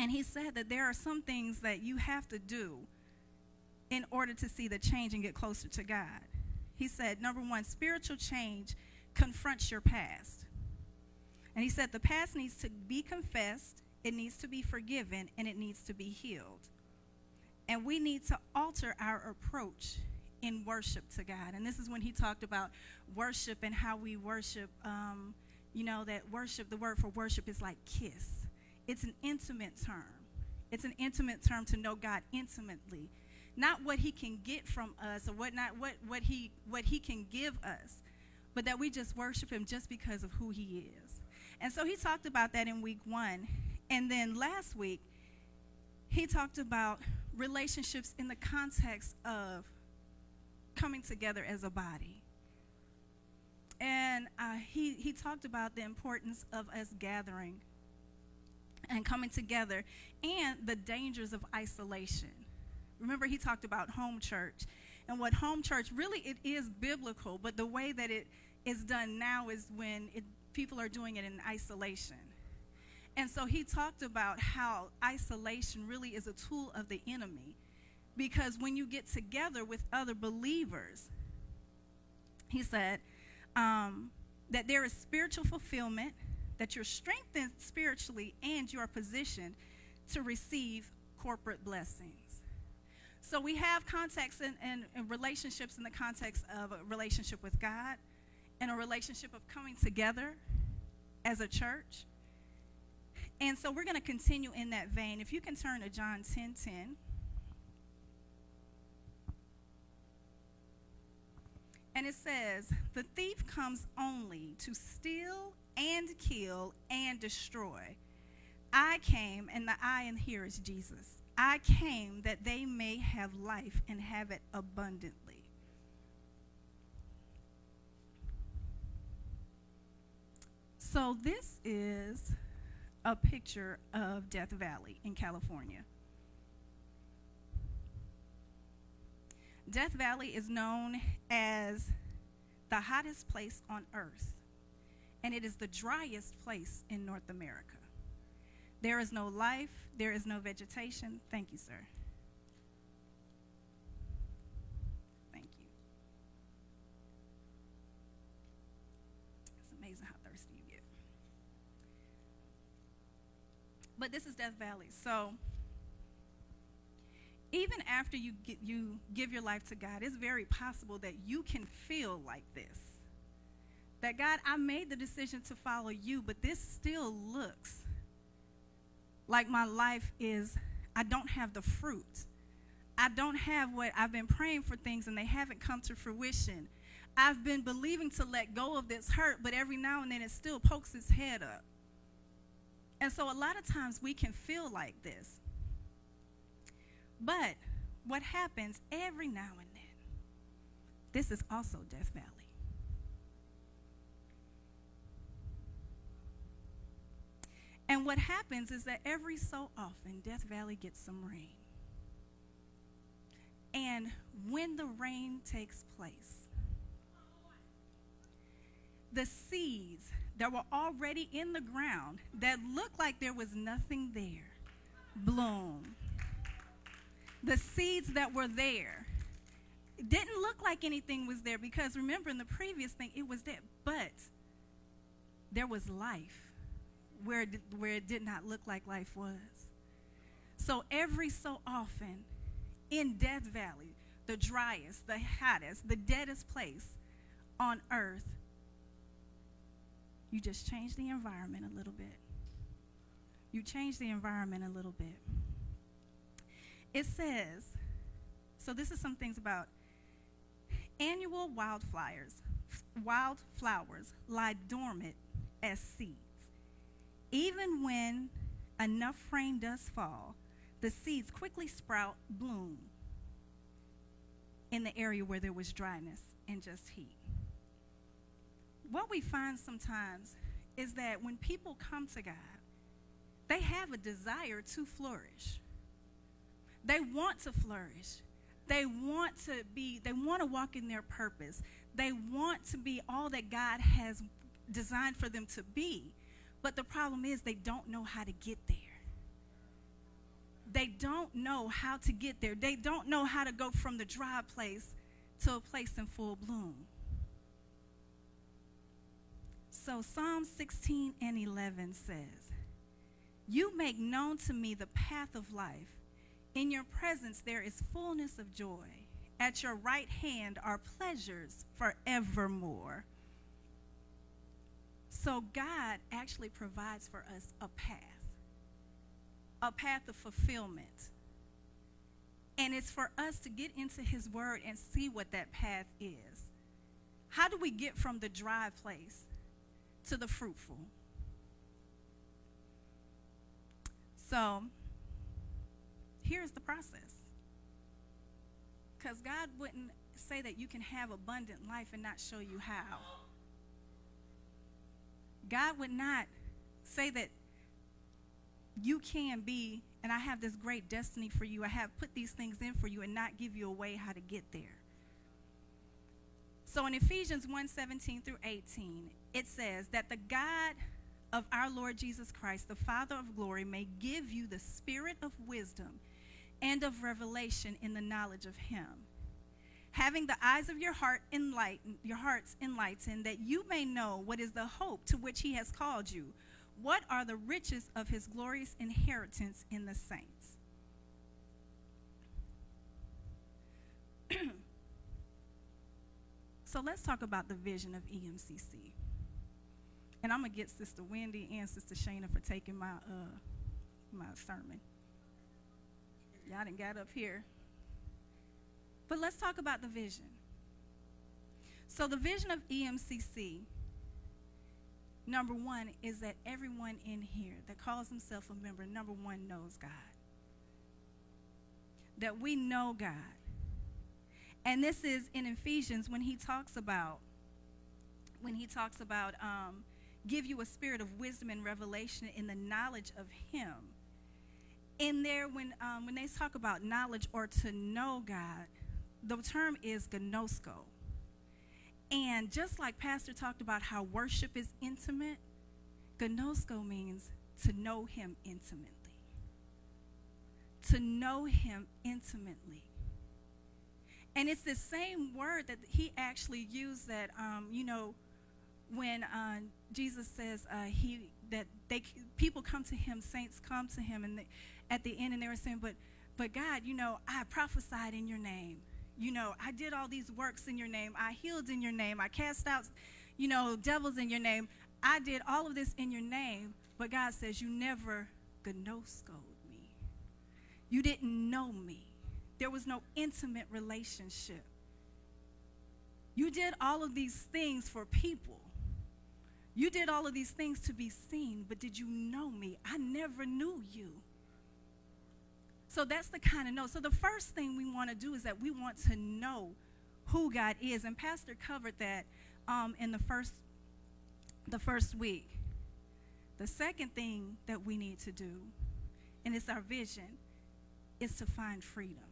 And he said that there are some things that you have to do in order to see the change and get closer to God. He said, number one, spiritual change confronts your past. And he said the past needs to be confessed, it needs to be forgiven, and it needs to be healed. And we need to alter our approach in worship to God. And this is when he talked about worship and how we worship. That worship, the word for worship is like kiss. It's an intimate term. It's an intimate term to know God intimately. Not what he can get from us or what he can give us, but that we just worship him just because of who he is. And so he talked about that in week 1. And then last week, he talked about relationships in the context of coming together as a body. And he talked about the importance of us gathering and coming together and the dangers of isolation. Remember, he talked about home church and what home church really, it is biblical, but the way that it is done now is when people are doing it in isolation. And so he talked about how isolation really is a tool of the enemy, because when you get together with other believers, he said that there is spiritual fulfillment, that you're strengthened spiritually, and you are positioned to receive corporate blessings. So we have context and relationships in the context of a relationship with God and a relationship of coming together as a church. And so we're going to continue in that vein. If you can turn to John 10:10. And it says, the thief comes only to steal and kill and destroy. I came, and the I in here is Jesus. I came that they may have life and have it abundantly. So this is a picture of Death Valley in California. Death Valley is known as the hottest place on earth, and it is the driest place in North America. There is no life, there is no vegetation. Thank you, sir. Thank you. It's amazing how thirsty you get. But this is Death Valley. So even after you give your life to God, it's very possible that you can feel like this. That God, I made the decision to follow you, but this still looks like my life I don't have the fruit. I don't have what I've been praying for things and they haven't come to fruition. I've been believing to let go of this hurt, but every now and then it still pokes its head up. And so a lot of times we can feel like this. But what happens every now and then, this is also Death Valley. And what happens is that every so often, Death Valley gets some rain. And when the rain takes place, the seeds that were already in the ground that looked like there was nothing there bloom. The seeds that were there didn't look like anything was there, because remember in the previous thing it was there, but there was life where it did not look like life was. So every so often in Death Valley, the driest, the hottest, the deadest place on earth, you just change the environment a little bit. You change the environment a little bit. It says, so this is some things about annual wildflowers lie dormant as seeds. Even when enough rain does fall, the seeds quickly sprout, bloom in the area where there was dryness and just heat. What we find sometimes is that when people come to God, they have a desire to flourish. They want to flourish. They want to walk in their purpose. They want to be all that God has designed for them to be. But the problem is they don't know how to get there. they don't know how to get there. They don't know how to go from the dry place to a place in full bloom. So Psalm 16:11 says, "You make known to me the path of life. In your presence there is fullness of joy. At your right hand are pleasures forevermore." So God actually provides for us a path of fulfillment. And it's for us to get into his word and see what that path is. How do we get from the dry place to the fruitful? So here's the process. Because God wouldn't say that you can have abundant life and not show you how. God would not say that you can be, and I have this great destiny for you, I have put these things in for you, and not give you a way how to get there. So in Ephesians 1:17 through 18, it says that the God of our Lord Jesus Christ, the Father of glory, may give you the spirit of wisdom and of revelation in the knowledge of him, having the eyes of your hearts enlightened, that you may know what is the hope to which he has called you, what are the riches of his glorious inheritance in the saints. So let's talk about the vision of EMCC. And I'm going to get Sister Wendy and Sister Shana for taking my sermon. Y'all done got up here. But let's talk about the vision. So the vision of EMCC, number one, is that everyone in here that calls himself a member, number one, knows God. That we know God. And this is in Ephesians when he talks about give you a spirit of wisdom and revelation in the knowledge of him. In there, when they talk about knowledge or to know God, the term is gnosko. And just like Pastor talked about how worship is intimate, gnosko means to know him intimately. To know him intimately. And it's the same word that he actually used that, when Jesus says people come to him, saints come to him, and at the end, and they were saying, but God, I prophesied in your name. I did all these works in your name. I healed in your name. I cast out, devils in your name. I did all of this in your name. But God says, you never gnoskoed me. You didn't know me. There was no intimate relationship. You did all of these things for people. You did all of these things to be seen, but did you know me? I never knew you. So that's the kind of know. So the first thing we want to do is that we want to know who God is. And Pastor covered that in the first week. The second thing that we need to do, and it's our vision, is to find freedom.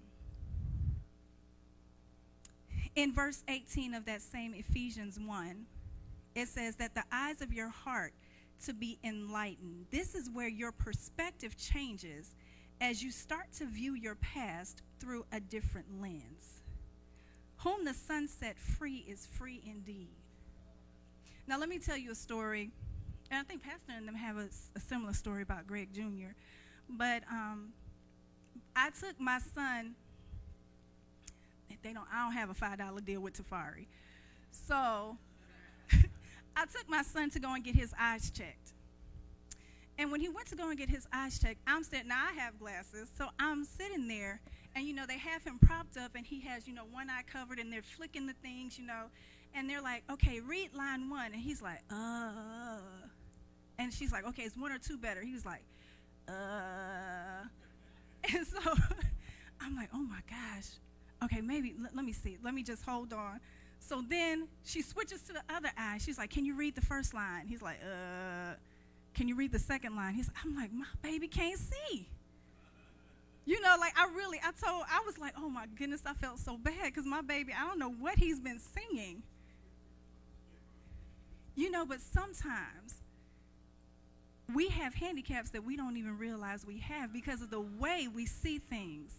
In verse 18 of that same Ephesians 1, it says that the eyes of your heart to be enlightened. This is where your perspective changes as you start to view your past through a different lens. Whom the Son set free is free indeed. Now let me tell you a story, and I think Pastor and them have a similar story about Greg Jr. But I took my son. I don't have a $5 deal with Tafari. So I took my son to go and get his eyes checked. And when he went to go and get his eyes checked, I'm sitting, now I have glasses, so I'm sitting there, and, they have him propped up, and he has, one eye covered, and they're flicking the things, and they're like, okay, read line 1, and he's like, and she's like, okay, it's 1 or 2 better. He was like, and so I'm like, oh my gosh. Okay, maybe, let me see. Let me just hold on. So then she switches to the other eye. She's like, can you read the first line? He's like, can you read the second line? I'm like, my baby can't see. I was like, oh my goodness, I felt so bad because my baby, I don't know what he's been singing. But sometimes We have handicaps that we don't even realize we have because of the way we see things.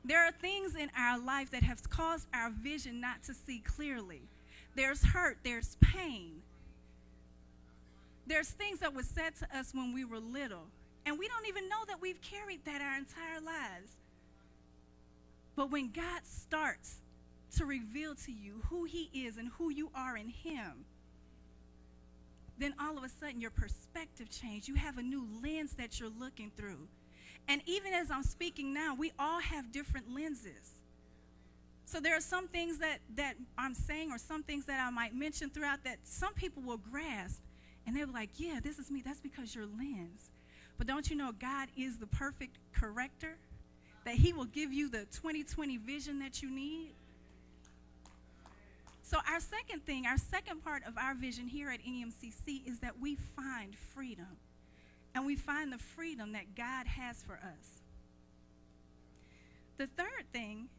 There are things in our life that have caused our vision not to see clearly. There's hurt, there's pain. There's things that were said to us when we were little, and we don't even know that we've carried that our entire lives. But when God starts to reveal to you who he is and who you are in him, then all of a sudden your perspective changes. You have a new lens that you're looking through. And even as I'm speaking now, we all have different lenses. So there are some things that I'm saying or some things that I might mention throughout that some people will grasp. And they'll be like, yeah, this is me. That's because your lens. But don't you know God is the perfect corrector? That he will give you the 20/20 vision that you need? So our second part of our vision here at NEMCC is that we find freedom. And we find the freedom that God has for us. The third thing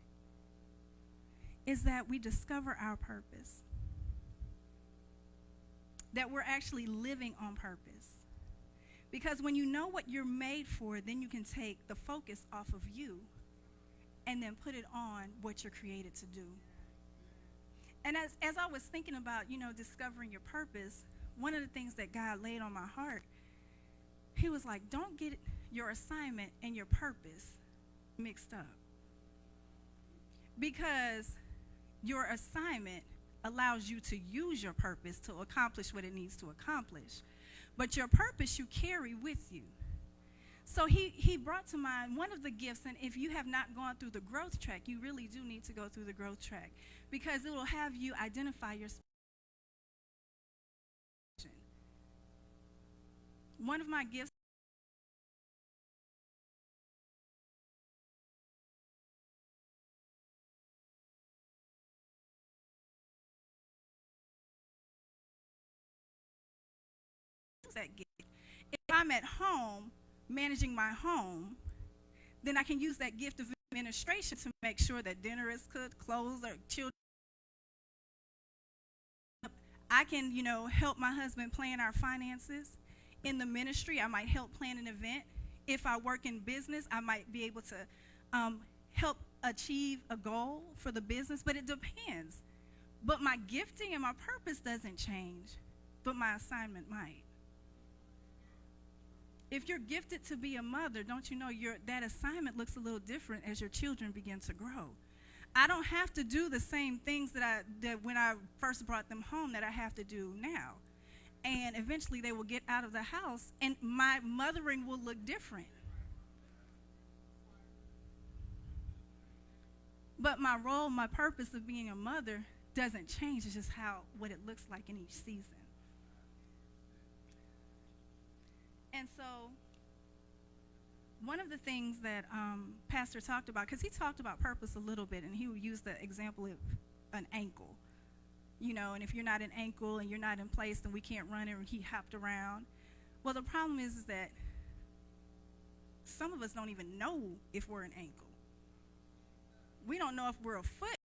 is that we discover our purpose. That we're actually living on purpose. Because when you know what you're made for, then you can take the focus off of you and then put it on what you're created to do. And as I was thinking about, discovering your purpose, one of the things that God laid on my heart, he was like, don't get your assignment and your purpose mixed up. Because your assignment allows you to use your purpose to accomplish what it needs to accomplish. But your purpose you carry with you. So he brought to mind one of the gifts, and if you have not gone through the growth track, you really do need to go through the growth track, because it will have you identify your one of my gifts is that gift. If I'm at home managing my home, then I can use that gift of administration to make sure that dinner is cooked, clothes are children. I can, help my husband plan our finances. In the ministry, I might help plan an event. If I work in business, I might be able to help achieve a goal for the business, but it depends. But my gifting and my purpose doesn't change, but my assignment might. If you're gifted to be a mother, don't you know that assignment looks a little different as your children begin to grow. I don't have to do the same things that when I first brought them home that I have to do now. And eventually they will get out of the house and my mothering will look different. But my role, my purpose of being a mother doesn't change. It's just what it looks like in each season. And so one of the things that Pastor talked about, because he talked about purpose a little bit, and he would use the example of an ankle. And if you're not an ankle and you're not in place, then we can't run, and he hopped around. Well, the problem is that some of us don't even know if we're an ankle. We don't know if we're a foot.